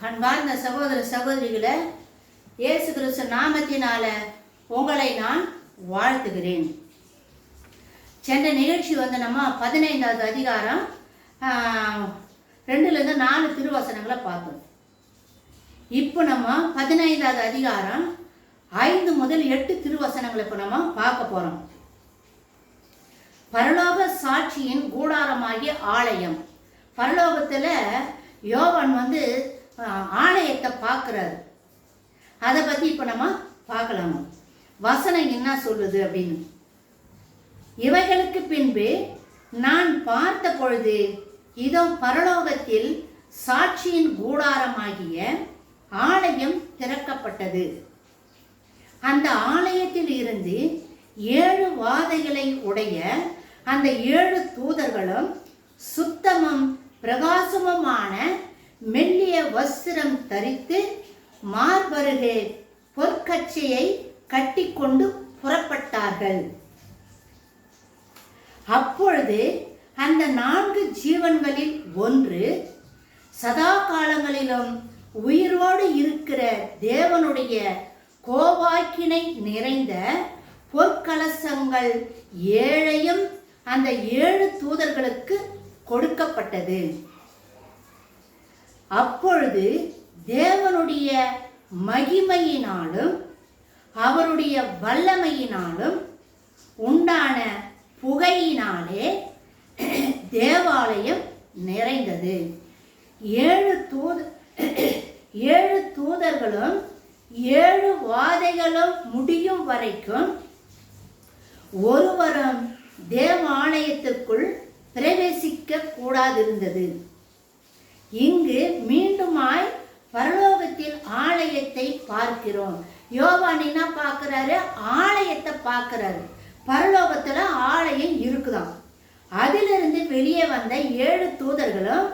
அன்பார்ந்த சகோதர சகோதரிகளை, இயேசு கிறிஸ்து நாமத்தினால உங்களை நான் வாழ்த்துகிறேன். சென்ற நிகழ்ச்சி நம்ம 15வது அதிகாரம் 2லேருந்து 4 திருவசனங்களை பார்த்தோம். இப்போ நம்ம 15வது அதிகாரம் 5 முதல் 8 திருவசனங்களை இப்போ நம்ம பார்க்க போகிறோம். பரலோக சாட்சியின் கூடாரமாகிய ஆலயம். பரலோகத்தில் யோவான் ஆலயத்தை பார்க்குறாரு. அதை பற்றி இப்போ நம்ம பார்க்கலாமா? வசனம் என்ன சொல்லுது அப்படின்னு. இவைகளுக்கு பின்பு நான் பார்த்த பொழுது இதோ பரலோகத்தில் சாட்சியின் கூடாரமாகிய ஆலயம் திறக்கப்பட்டது. அந்த ஆலயத்தில் இருந்து 7 வாதைகளை உடைய அந்த 7 தூதர்களும் சுத்தமும் பிரகாசமுமான மெல்லிய வஸ்திரம் தரித்து மார்பருகே பொற்கச்சையை கட்டிக்கொண்டு புறப்பட்டார்கள். அப்பொழுது அந்த 4 ஜீவன்களில் ஒன்று சதா காலங்களிலும் உயிரோடு இருக்கிற தேவனுடைய கோபாக்கினை நிறைந்த பொற்கலசங்கள் 7ஐயும் அந்த 7 தூதர்களுக்கு கொடுக்கப்பட்டது. அப்பொழுது தேவனுடைய மகிமையினாலும் அவருடைய வல்லமையினாலும் உண்டான புகையினாலே தேவாலயம் நிறைந்தது. 7 தூதர்களும் 7 வாதைகளும் முடியும் வரைக்கும் ஒருவரும் தேவாலயத்திற்குள் பிரவேசிக்க கூடாதிருந்தது. இங்கு மீண்டுமாய் பரலோகத்தில் ஆலயத்தை பார்க்கிறோம். யோவான் என்ன பார்க்கிறாரு? ஆலயத்தை பார்க்கிறாரு. பரலோகத்துல ஆலயம் இருக்குதாம். அதிலிருந்து வெளியே வந்த 7 தூதர்களும்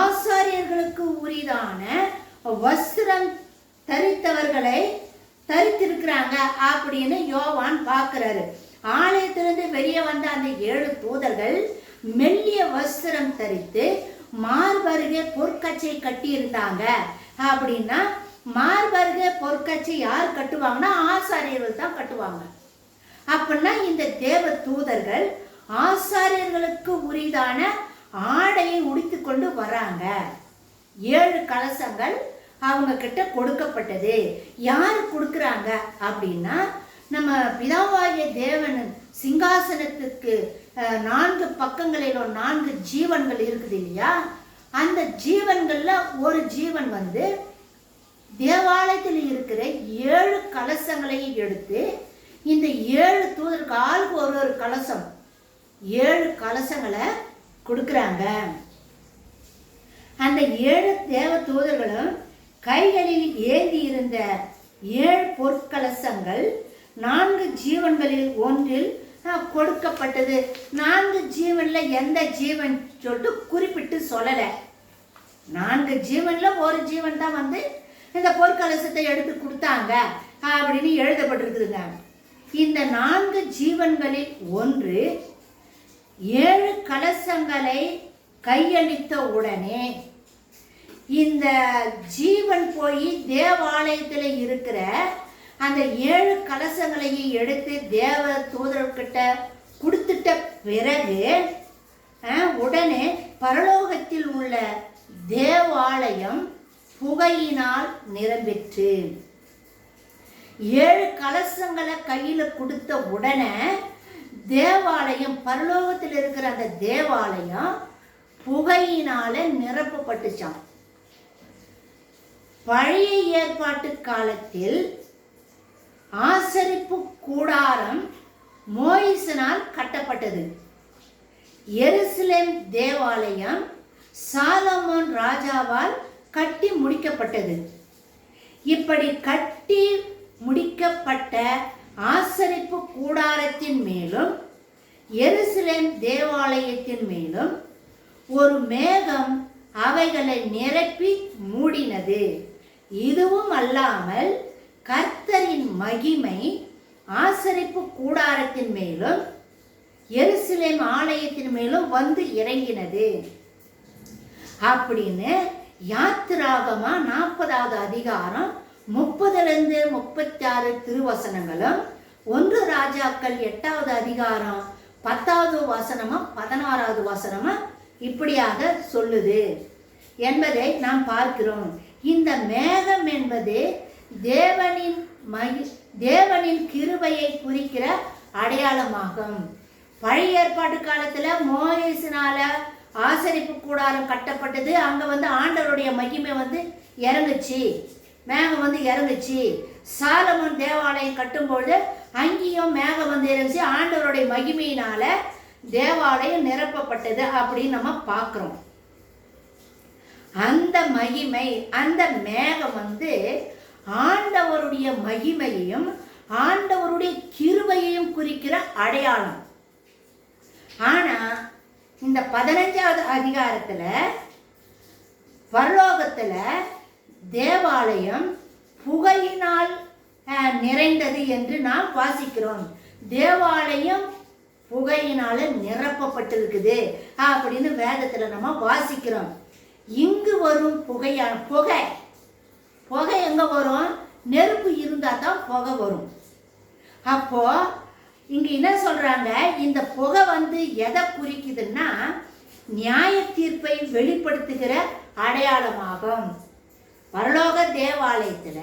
ஆசாரியர்களுக்கு உரிதான வஸ்திரம் தரித்தவர்களை தரித்திருக்கிறாங்க அப்படின்னு யோவான் பார்க்கிறாரு. ஆலயத்திலிருந்து வெளியே வந்த அந்த 7 தூதர்கள் மெல்லிய வஸ்திரம் தரித்து மார்பருகே பொற்கச்சை கட்டி இருந்தாங்க. அப்படின்னா மார்பருகே பொற்கச்சை யார் கட்டுவாங்கன்னா ஆசாரியர்கள் தான் கட்டுவாங்க. அப்படின்னா இந்த தேவ தூதர்கள் ஆசாரியர்களுக்கு உரிதான ஆடையை உடுத்தி கொண்டு வராங்க. 7 கலசங்கள் அவங்க கிட்ட கொடுக்கப்பட்டது. யாரு கொடுக்குறாங்க அப்படின்னா நம்ம பிதாவாகிய தேவன் சிங்காசனத்துக்கு 4 பக்கங்களிலும் 4 ஜீவன்கள் இருக்குது இல்லையா? அந்த ஜீவன்கள்ல ஒரு ஜீவன் தேவாலயத்தில் இருக்கிற 7 கலசங்களையும் எடுத்து இந்த 7 தூதருக்கு ஆளுக்கு ஒரு கலசம் 7 கலசங்களை கொடுக்குறாங்க. அந்த 7 தேவ தூதர்களும் கைகளில் ஏந்தி இருந்த 7 பொற்கலசங்கள் 4 ஜீவன்களில் ஒன்றில் கொடுக்கப்பட்டது. 4 ஜீவன்ல எந்த ஜீவன் சொல்லிட்டு குறிப்பிட்டு சொல்லல. 4 ஜீவன்ல ஒரு ஜீவன் தான் இந்த பொற்கலசத்தை எடுத்து கொடுத்தாங்க அப்படின்னு எழுதப்பட்டிருக்குதுங்க. இந்த 4 ஜீவன்களில் ஒன்று 7 கலசங்களை கையளித்த உடனே இந்த ஜீவன் போய் தேவாலயத்தில் இருக்கிற அந்த 7 கலசங்களையும் எடுத்து தேவ தூதர்கிட்ட கொடுத்துட்ட பிறகு உடனே பரலோகத்தில் உள்ள தேவாலயம் புகையினால் நிரம்பிற்று. 7 கலசங்களை கையில கொடுத்த உடனே தேவாலயம், பரலோகத்தில் இருக்கிற அந்த தேவாலயம் புகையினால நிரப்பப்பட்டுச்சான். பழைய ஏற்பாட்டு காலத்தில் ஆசரிப்பு கூடாரம் மோயிசனால் கட்டப்பட்டது. எருசலேம் தேவாலயம் சாலமோன் ராஜாவால் கட்டி முடிக்கப்பட்டது. இப்படி கட்டி முடிக்கப்பட்ட ஆசரிப்பு கூடாரத்தின் மேலும் எருசலேம் தேவாலயத்தின் மேலும் ஒரு மேகம் அவைகளை நிரப்பி மூடினது. இதுவும் அல்லாமல் கர்த்தரின் மகிமை ஆசரிப்பு கூடாரத்தின் மேலும் எருசலேம் ஆலயத்தின் மேலும் இறங்கினது அப்படின்னு யாத்திராகமா 40வது அதிகாரம் 30லிருந்து 36 திருவசனங்களும், 1 ராஜாக்கள் 8வது அதிகாரம் 10வது வசனமும் 16வது வசனமும் இப்படியாக சொல்லுது என்பதை நாம் பார்க்கிறோம். இந்த மேகம் என்பது தேவனின் கிருபையை குறிக்கிற அடையாளமாகும். பழைய ஏற்பாட்டு காலத்துல மோசேயினால ஆசரிப்பு கூடாரம் கட்டப்பட்டது. அங்க ஆண்டவருடைய மகிமை இறங்குச்சு, மேகம் இறங்குச்சு. சாலமோன் தேவாலயம் கட்டும்பொழுது அங்கேயும் மேகம் இறங்குச்சு. ஆண்டவருடைய மகிமையினால தேவாலயம் நிரப்பப்பட்டது அப்படின்னு நம்ம பார்க்கிறோம். அந்த மகிமை, அந்த மேகம் ஆண்டவருடைய மகிமையையும் ஆண்டவருடைய கிருபையையும் குறிக்கிற அடையாளம். ஆனா இந்த 15வது அதிகாரத்துல பரலோகத்துல தேவாலயம் புகையினால் நிறைந்தது என்று நாம் வாசிக்கிறோம். தேவாலயம் புகையினால நிரப்பப்பட்டிருக்குது அப்படின்னு வேதத்துல நம்ம வாசிக்கிறோம். இங்கு வரும் புகை எங்க வரும்? நெருப்பு இருந்தா தான் புகை வரும். அப்போ இங்க என்ன சொல்றாங்க, இந்த புகை எதை குறிக்குதுன்னா நியாய தீர்ப்பை வெளிப்படுத்துகிற அடையாளமாகும். பரலோக தேவாலயத்துல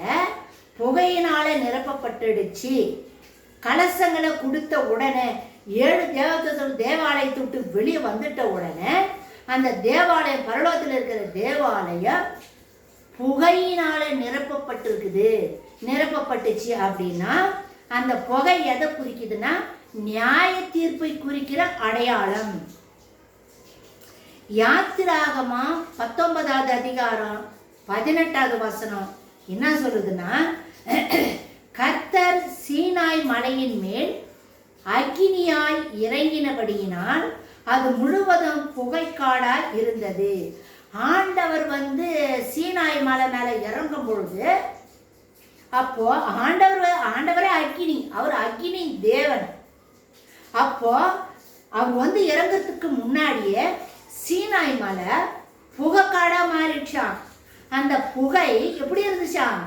புகையினால நிரப்பப்பட்டுடுச்சு. கலசங்களை கொடுத்த உடனே 7 தேவதூதர்கள் தேவாலயத்தை விட்டு வெளியே வந்துட்ட உடனே அந்த தேவாலயம், பரலோகத்தில் இருக்கிற தேவாலயம் புகையினால நிரப்பப்பட்டுச்சு. அப்படின்னா அந்த புகை எதை குறிக்குதுன்னா நியாய தீர்ப்பை குறிக்கிற அடையாளம். யாத்திராகமா 19வது அதிகாரம் 18வது வசனம் என்ன சொல்லுதுன்னா, கர்த்தர் சீனாய் மலையின் மேல் அக்கினியாய் இறங்கினபடியினால் அது முழுவதும் புகைக்காடாய் இருந்தது. ஆண்டவர் சீனாய் மலை மேல இறங்கும் பொழுது, அப்போ ஆண்டவரே அக்கினி, அவர் அக்கினி தேவன். அப்போ அவர் இறங்கிறதுக்கு முன்னாடியே சீனாய் மலை புகைக்காடா மாறிடுச்சான். அந்த புகை எப்படி இருந்துச்சான்?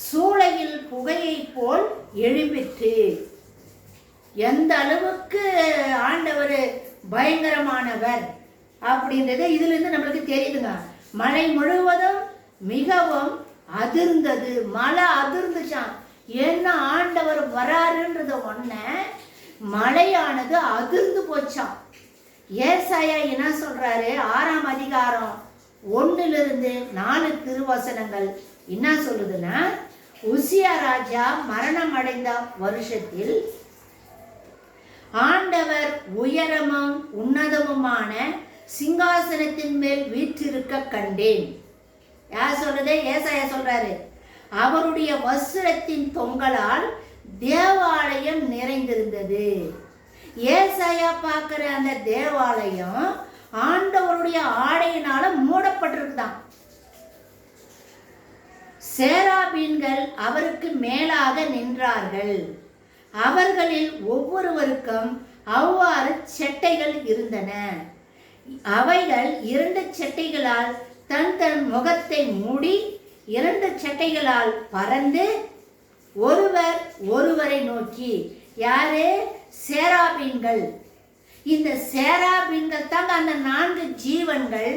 சூளையில் புகையை போல் எழும்பிற்று. எந்த அளவுக்கு ஆண்டவர் பயங்கரமானவர் அப்படின்றது இதுல இருந்து நம்மளுக்கு தெரியுதுங்க. மலை முழுவதும் மிகவும் அதிர்ந்தது. மலை அதிர்ந்துச்சான். என்ன ஆண்டவர் வராருன்றது ஒண்ணு, மலையானது அதிர்ந்து போச்சான். ஏசாயா என்ன சொல்றாரு? 6ஆம் அதிகாரம் 1லிருந்து 4 திருவசனங்கள் என்ன சொல்லுதுன்னா, உசியா ராஜா மரணம் அடைந்த வருஷத்தில் ஆண்டவர் உயரமும் உன்னதமுமான சிங்காசனத்தின் மேல் வீற்றிருக்க கண்டேன். யார் சொல்றது? ஏசாயா சொல்றாரு. அவருடைய வஸ்திரத்தின் தொங்கலால் தேவாலயம் நிறைந்திருந்தது. ஏசாயா பார்க்கிற அந்த தேவாலயம் ஆண்டவருடைய ஆடையினால மூடப்பட்டிருக்குதான். சேராபீன்கள் அவருக்கு மேலாக நின்றார்கள். அவர்களில் ஒவ்வொருவருக்கும் அவ்வாறு செட்டைகள் இருந்தன. அவைகள் 2 செட்டைகளால் தன் தன் முகத்தை மூடி 2 செட்டைகளால் பறந்து ஒருவர் ஒருவரை நோக்கி. யாரு? சேராபீன்கள். இந்த சேராபீன்கள் தாங்க அந்த 4 ஜீவன்கள்.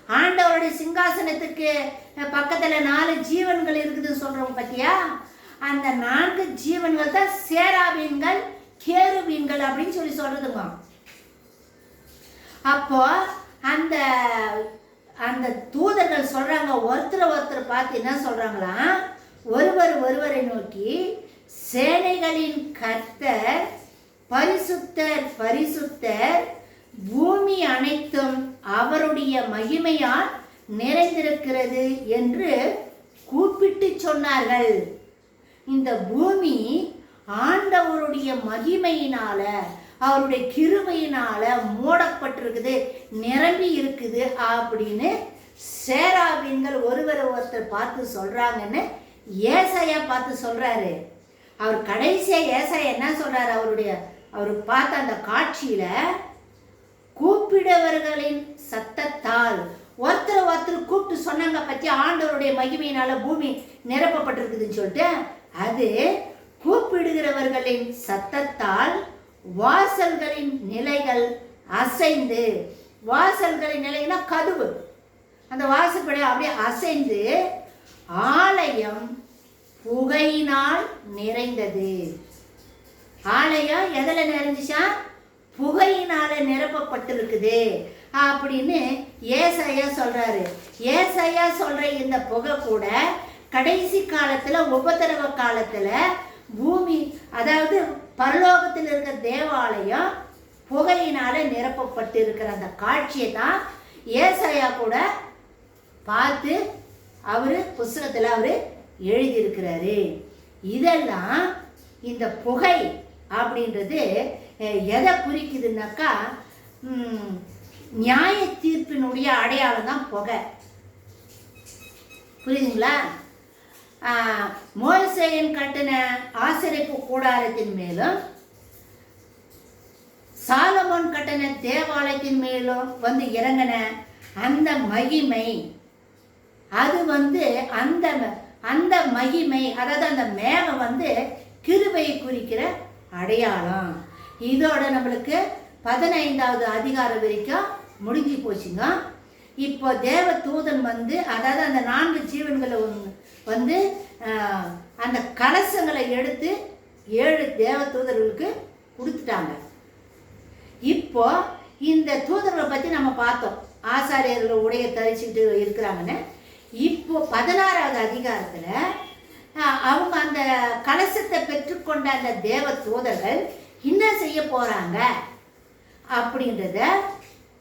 ஆண்டவருடைய சிங்காசனத்துக்கு பக்கத்துல 4 ஜீவன்கள் இருக்குது சொல்றோம் பத்தியா? அந்த 4 ஜீவன்கள் தான் சேராபீன்கள், கேருபீன்கள் அப்படின்னு சொல்றதுங்க. அப்போ அந்த அந்த தூதர்கள் சொல்றாங்க, ஒருத்தர் பார்த்து என்ன சொல்றாங்களா, ஒருவரை நோக்கி, சேனைகளின் கர்த்தர் பரிசுத்தர் பரிசுத்தர், பூமி அனைத்தும் அவருடைய மகிமையால் நிறைந்திருக்கிறது என்று கூப்பிட்டு சொன்னார்கள். இந்த பூமி ஆண்டவருடைய மகிமையினால, அவருடைய கிருபையினால மூடப்பட்டிருக்குது, நிரம்பி இருக்குது அப்படின்னு சேராபீன்கள் ஒருத்தர் பார்த்து சொல்றாங்கன்னு ஏசாயா பார்த்து சொல்றாரு. அவர் கடைசியா ஏசாயா என்ன சொல்றாரு? அவர் பார்த்த அந்த காட்சியில, கூப்பிடவர்களின் சத்தத்தால் ஒருத்தர் ஒருத்தர் கூப்பிட்டு சொன்னாங்க பற்றி ஆண்டவருடைய மகிமையினால பூமி நிரப்பப்பட்டிருக்குதுன்னு சொல்லிட்டு, அது கூப்பிடுகிறவர்களின் சத்தத்தால் வாசல்களின் நிலைகள் அசைந்து, வாசல்களின் நிலைன்னா கதவு, அந்த வாசல்படி அப்படியே அசைந்து ஆலயம் புகையினால் நிறைந்தது. ஆலயம் எதில் நிறைஞ்சிச்சா? புகையினால நிரப்பப்பட்டிருக்குது அப்படின்னு ஏசாயா சொல்றாரு. ஏசாயா சொல்ற இந்த புகை கூட கடைசி காலத்துல, உபத்திரவ காலத்துல பூமி, அதாவது பரலோகத்தில் இருக்கிற தேவாலயம் புகையினால நிரப்பப்பட்டு இருக்கிற அந்த காட்சியை தான் ஏசாயா கூட பார்த்து அவரு புஸ்தகத்தில் அவரு எழுதியிருக்கிறாரு. இதெல்லாம் இந்த புகை அப்படின்றது எதை குறிக்குதுன்னாக்கா, நியாய தீர்ப்பினுடைய அடையாளம் தான் புகை. புரியுதுங்களா? மோசேயன் கட்டின ஆசரிப்பு கூடாரத்தின் மேலும் சாலமோன் கட்டின தேவாலயத்தின் மேலும் வந்து இறங்கின அந்த மகிமை, அது அந்த மகிமை, அதாவது அந்த மேகம் கிருபையை குறிக்கிற அடையாளம். இதோட நம்மளுக்கு 15வது அதிகாரம் வரைக்கும் முடிஞ்சு போச்சுங்க. இப்போ தேவ தூதன் அதாவது அந்த 4 ஜீவன்களை அந்த கலசங்களை எடுத்து 7 தேவ தூதர்களுக்கு கொடுத்துட்டாங்க. இப்போ இந்த தூதர்களை பற்றி நம்ம பார்த்தோம், ஆசாரியர்கள் உடைய தரிச்சுக்கிட்டு இருக்கிறாங்கன்னு. இப்போ 16வது அதிகாரத்தில் அவங்க அந்த கலசத்தை பெற்றுக்கொண்ட அந்த தேவ தூதர்கள் என்ன செய்ய போறாங்க அப்படின்றத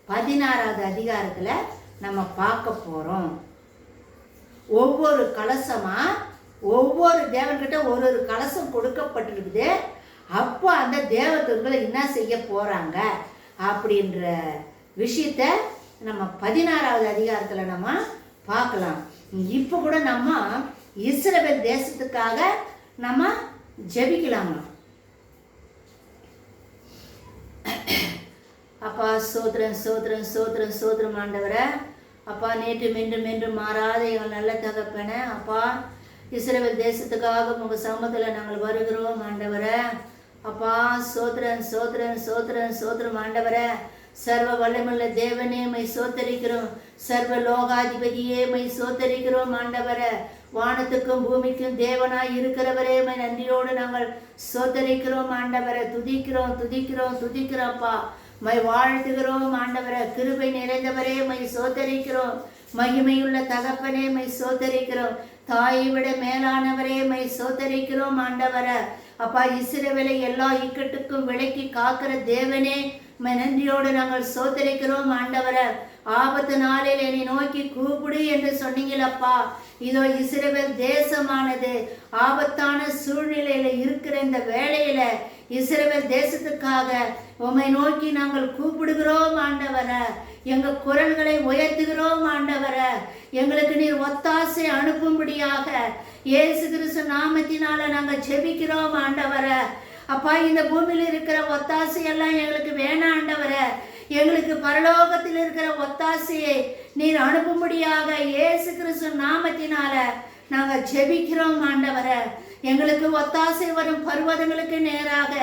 16வது அதிகாரத்தில் நம்ம பார்க்க போறோம். ஒவ்வொரு கலசமா ஒவ்வொரு தேவன்கிட்ட ஒரு கலசம் கொடுக்கப்பட்டிருக்குது. அப்போ அந்த தேவதூதர்கள் என்ன செய்ய போறாங்க அப்படின்ற விஷயத்த நம்ம 16வது அதிகாரத்தில் நம்ம பார்க்கலாம். இப்போ கூட நம்ம இஸ்ரவேல் தேசத்துக்காக நம்ம ஜெபிக்கலாமா? அப்பா சோத்திரம் சோத்திரம் சோத்திரம் சோத்திரம் ஆண்டவரே. அப்பா நேற்று மென்றும் மாறாத எங்கள் நல்ல தகப்பனே, அப்பா இஸ்ரவேல் தேசத்துக்காக உங்கள் சமூகத்தில் நாங்கள் வருகிறோம் ஆண்டவரே. அப்பா சோத்திரம் சோத்திரம் சோத்திரம் சோத்திரம் ஆண்டவரே. சர்வ வல்லமுள்ள தேவனே மை சோத்தரிக்கிறோம். சர்வ லோகாதிபதியே மை சோத்தரிக்கிறோம் ஆண்டவரே. வானத்துக்கும் பூமிக்கும் தேவனாய் இருக்கிறவரே மை நன்றியோடு நாங்கள் சோத்தரிக்கிறோம் ஆண்டவரை. துதிக்கிறோம் துதிக்கிறோம் துதிக்கிறோம்ப்பா. மை வாழ்த்துகிறோம் ஆண்டவரை. கிருபை நிறைந்தவரே மை சோத்தரிக்கிறோம். மகிமையுள்ள தகப்பனே மை சோத்தரிக்கிறோம். தாயை விட மேலானவரே மை சோத்தரிக்கிறோம் ஆண்டவரை. அப்பா இஸ்ரவேலை எல்லா இக்கட்டுக்கும் விலக்கி காக்கிற தேவனே மை நன்றியோடு நாங்கள் சோத்தரிக்கிறோம் ஆண்டவரை. ஆபத்து நாளில் என்னை நோக்கி கூப்பிடு என்று சொன்னீங்களப்பா. இதோ இஸ்ரவேல் தேசமானது ஆபத்தான சூழ்நிலையில இருக்கிற இந்த வேளையில இஸ்ரவேல் தேசத்துக்காக உம்மை நோக்கி நாங்கள் கூப்பிடுகிறோம் ஆண்டவரை. எங்க குரல்களை உயர்த்துகிறோம் ஆண்டவரை. எங்களுக்கு நீர் ஒத்தாசை அனுப்பும்படியாக இயேசு கிறிஸ்து நாமத்தினால நாங்கள் ஜெபிக்கிறோம் ஆண்டவரை. அப்பா இந்த பூமியில் இருக்கிற ஒத்தாசை எல்லாம் எங்களுக்கு வேணாம் ஆண்டவரை. எங்களுக்கு பரலோகத்தில் இருக்கிற ஒத்தாசையை நீர் அனுப்பும்படியாக இயேசு கிறிஸ்து நாமத்தினால நாங்கள் ஜெபிக்கிறோம் ஆண்டவரை. எங்களுக்கு ஒத்தாசை வரும் பர்வதங்களுக்கு நேராக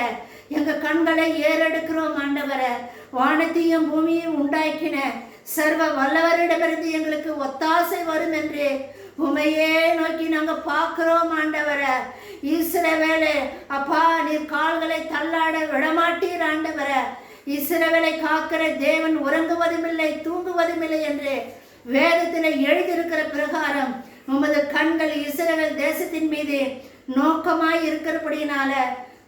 எங்க கண்களை ஏறெடுக்கிறோம் ஆண்டவரை. வானத்தையும் பூமியையும் உண்டாக்கின சர்வ வல்லவரிடமிருந்து எங்களுக்கு ஒத்தாசை வரும் என்று உமையே நோக்கி நாங்க பார்க்கிறோம் ஆண்டவரை. இஸ்ரவேலே அப்பா நீர் கால்களை தள்ளாட விடமாட்டீர் ஆண்டவரை. இஸ்ரவேலை காக்கிற தேவன் உறங்குவதும் இல்லை தூங்குவதும் இல்லை என்று வேதத்தில் எழுதியிருக்கிற பிரகாரம் உமது கண்கள் இஸ்ரவேல் தேசத்தின் மீது நோக்கமாய் இருக்கிறபடினால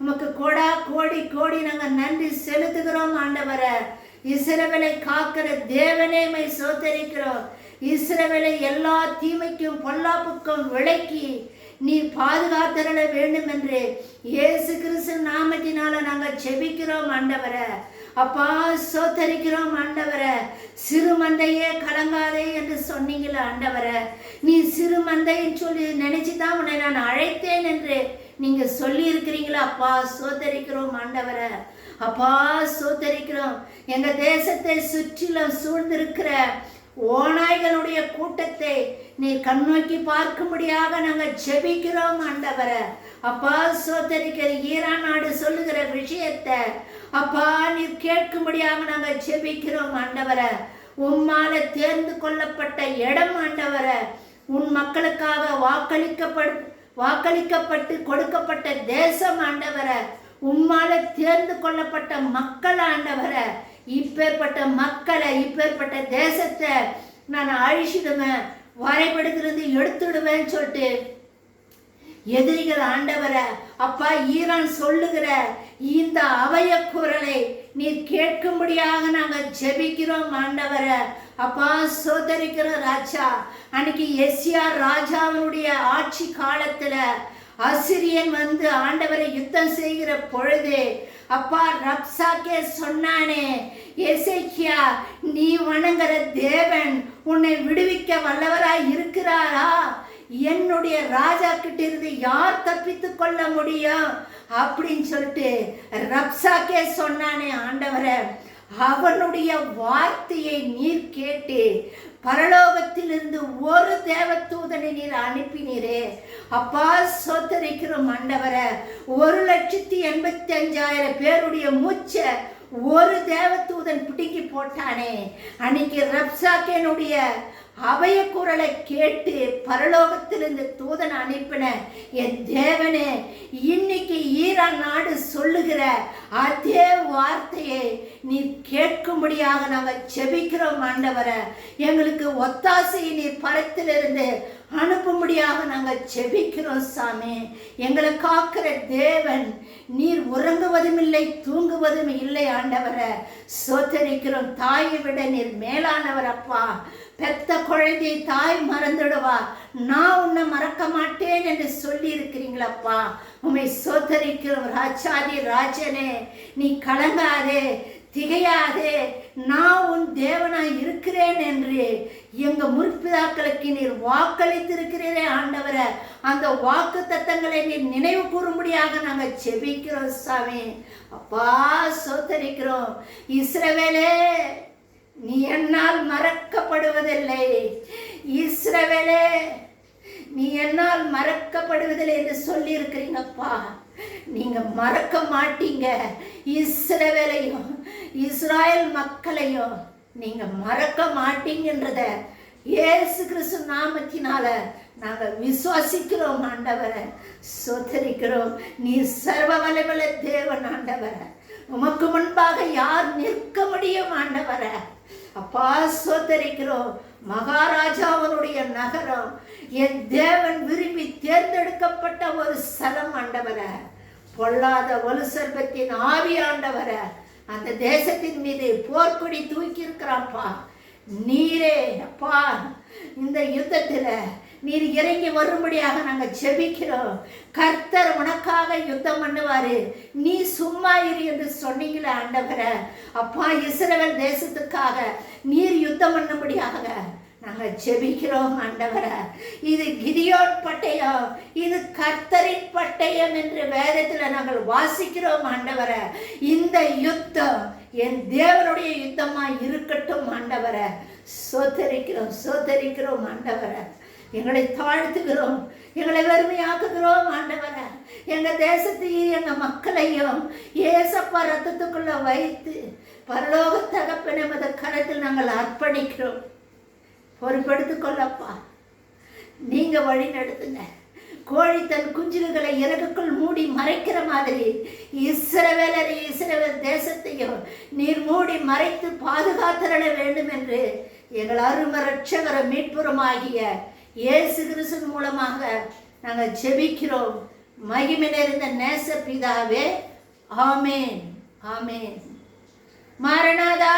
உமக்கு கோடா கோடி கோடி நாங்கள் நன்றி செலுத்துகிறோம் ஆண்டவரை. இஸ்ரவேலை காக்கிற தேவனே மை சோத்தரிக்கிறோம். இஸ்ரவேலை எல்லா தீமைக்கும் பொல்லாப்புக்கும் விலக்கி நீ பாதுகாத்தரல வேண்டும் என்று இயேசு கிறிஸ்து நாமத்தினால நாங்கள் ஜெபிக்கிறோம் ஆண்டவரை. அப்பா சோத்தரிக்கிறோம் ஆண்டவரை. சிறு மந்தையே கலங்காதே என்று சொன்னீங்கள ஆண்டவரை. நீ சிறு மந்தைன்னு சொல்லி நினைச்சுதான் உன்னை நான் அழைத்தேன் என்று நீங்க சொல்லி இருக்கிறீங்களா அப்பா. சோத்தரிக்கிறோம் ஆண்டவரை. அப்பா சோத்தரிக்கிறோம். எங்க தேசத்தை சுற்றிலும் சூழ்ந்திருக்கிற ஓநாய்களுடைய கூட்டத்தை நீ கண்ணோக்கி பார்க்கும்படியாக நாங்கள் ஜெபிக்கிறோம் ஆண்டவரே. அப்பா சோதரிக்கிற ஈரான் நாடு சொல்லுகிற விஷயத்தை அப்பா நீர் கேட்கும்படியாக நாங்கள் ஜெபிக்கிறோம் ஆண்டவரே. உம்மால தேர்ந்து கொள்ளப்பட்ட இடம் ஆண்டவரே, உன் மக்களுக்காக வாக்களிக்கப்பட்டு கொடுக்கப்பட்ட தேசம் ஆண்டவரே, உம்மால தேர்ந்து கொள்ளப்பட்ட மக்கள் ஆண்டவரே. இப்பேற்பட்ட மக்களை, இப்பேற்பட்ட தேசத்தை நான் அழிச்சிடுவேன், வரைபடுத்திலிருந்து எடுத்துடுவேன்னு சொல்லிட்டு எதிரிகள் ஆண்டவரை அப்பா ஈரான் சொல்லுகிற இந்த அவைய குரலை நீர் கேட்கும்படியாக நாங்கள் ஜெபிக்கிறோம் ஆண்டவரை. அப்பா சோதரிக்கிறோம் ராஜா. அன்னைக்கு எஸ்யா ராஜாவினுடைய ஆட்சி காலத்துல அசிரியன் வந்து ஆண்டவரை யுத்தம் செய்கிற பொழுது அப்பா ரப்சாக்கே சொன்னானே, எசேக்கியா நீ வணங்குற தேவன் உன்னை விடுவிக்க வல்லவராய் இருக்கிறாரா? என்னுடைய ராஜா கிட்ட இருந்து யார் தப்பித்து கொள்ள முடியும் அப்படின்னு சொல்லிட்டு ரப்சாக்கே சொன்னானே ஆண்டவரை. அவனுடைய வார்த்தையை நீர் கேட்டு பரலோகத்திலிருந்து ஒரு தேவதூதனை நீர் அனுப்பினீரே. அப்பா சோதரிக்கிறோம் ஆண்டவரை. 1,85,000 பேருடைய மூச்சை ஒரு தேவதூதன் பிடிக்கி போட்டானே. அன்னைக்கு ரப்சாக்கேனுடைய அபய குரலை கேட்டு பரலோகத்திலிருந்து தூதன் அனுப்பின என் தேவனே, இன்னைக்கு ஈரான் நாடு சொல்லுகிற அதே வார்த்தையை நீ கேட்கும்படியாக நாங்கள் ஜெபிக்கிறோம் ஆண்டவரை. எங்களுக்கு ஒத்தாசையை நீர் பரத்திலிருந்து அனுப்பும்படியாக நாங்கள் ஜெபிக்கிறோம் சாமி. எங்களை காக்கிற தேவன் நீர் உறங்குவதும் இல்லை தூங்குவதும் இல்லை ஆண்டவரை. சோதரிக்கிறோம். தாயை விட நீர் மேலானவர் அப்பா. பெத்த குழந்தையை தாய் மறந்துடுவா, நான் உன்னை மறக்க மாட்டேன் என்று சொல்லி இருக்கிறீங்களப்பா. உண்மை சோதரிக்கிறோம் ராஜாதி ராஜனே. நீ கலங்காதே, திகையாதே, நான் உன் தேவனாய் இருக்கிறேன் என்று எங்க முற்பிதாக்களுக்கு நீர் வாக்களித்திருக்கிறீரே ஆண்டவரை. அந்த வாக்கு தத்தங்களை நீர் நினைவு கூறும்படியாக நாங்கள் ஜெபிக்கிறோம் சாமி. அப்பா சோதரிக்கிறோம். இஸ்ரவேலே நீ என்னால் மறக்கப்படுவதில்லை. இஸ்ரவேலே நீ என்னால் மறக்கப்படுவதில்லை என்று சொல்லி இருக்கிறீங்கப்பா. நீங்க மறக்க மாட்டீங்க. இஸ்ரவேலையும் இஸ்ராயல் மக்களையும் நீங்க மறக்க மாட்டீங்கன்றத இயேசு கிறிஸ்து நாமத்தினால நாங்கள் விசுவாசிக்கிறோம் ஆண்டவரை. சோதரிக்கிறோம். நீ சர்வ வல்லமையுள்ள தேவன் ஆண்டவரை. உமக்கு முன்பாக யார் நிற்க முடியும் ஆண்டவரை. அப்பா சோதரிக்கிறோம். மகாராஜாவனுடைய நகரம் என் தேவன் விரும்பி தேர்ந்தெடுக்கப்பட்ட ஒரு ஸ்தலம் ஆண்டவரை. பொல்லாத வலு சர்பத்தின் ஆவி ஆண்டவரை. அந்த தேசத்தின் மீது போர்க்கொடி தூக்கி இருக்கிறாப்பா. நீரே அப்பா இந்த யுத்தத்தில் நீர் இறங்கி வரும்படியாக நாங்கள் ஜெபிக்கிறோம். கர்த்தர் உனக்காக யுத்தம் பண்ணுவாரு, நீ சும்மா இரு என்று சொன்னீங்களே ஆண்டவரை. அப்பா இஸ்ரவேல் தேசத்துக்காக நீர் யுத்தம் பண்ணும்படியாக நாங்கள் ஜெபிக்கிறோம் ஆண்டவரை. இது கிதியோன் பட்டயம், இது கர்த்தரின் பட்டயம் என்று வேதத்தில் நாங்கள் வாசிக்கிறோம் ஆண்டவரை. இந்த யுத்தம் என் தேவனுடைய யுத்தமா இருக்கட்டும் ஆண்டவரை. சோதரிக்கிறோம் சோதரிக்கிறோம் ஆண்டவரை. எங்களை தாழ்த்துகிறோம், எங்களை வெறுமையாக்குகிறோம் ஆண்டவரை. எங்கள் தேசத்தையும் எங்கள் மக்களையும் ஏசப்பா ரத்தத்துக்குள்ள வைத்து பரலோக தகப்பனை நமது கரத்தில் நாங்கள் அர்ப்பணிக்கிறோம். பொறுப்பெடுத்துக் கொள்ளப்பா. நீங்க வழி நடத்துங்க. கோழி தன் குஞ்சுகளை இறகுக்குள் மூடி மறைக்கிற மாதிரி இஸ்ரவேல் தேசத்தையும் நீர் மூடி மறைத்து பாதுகாத்தரட வேண்டும் என்று எங்கள் அரும ரட்சகர மீட்புறமாகிய இயேசு கிறிஸ்து மூலமாக நாங்கள் ஜெபிக்கிறோம். மகிமை நிறைந்த நேச பிதாவே, ஆமேன் ஆமேன். மாரநாதா.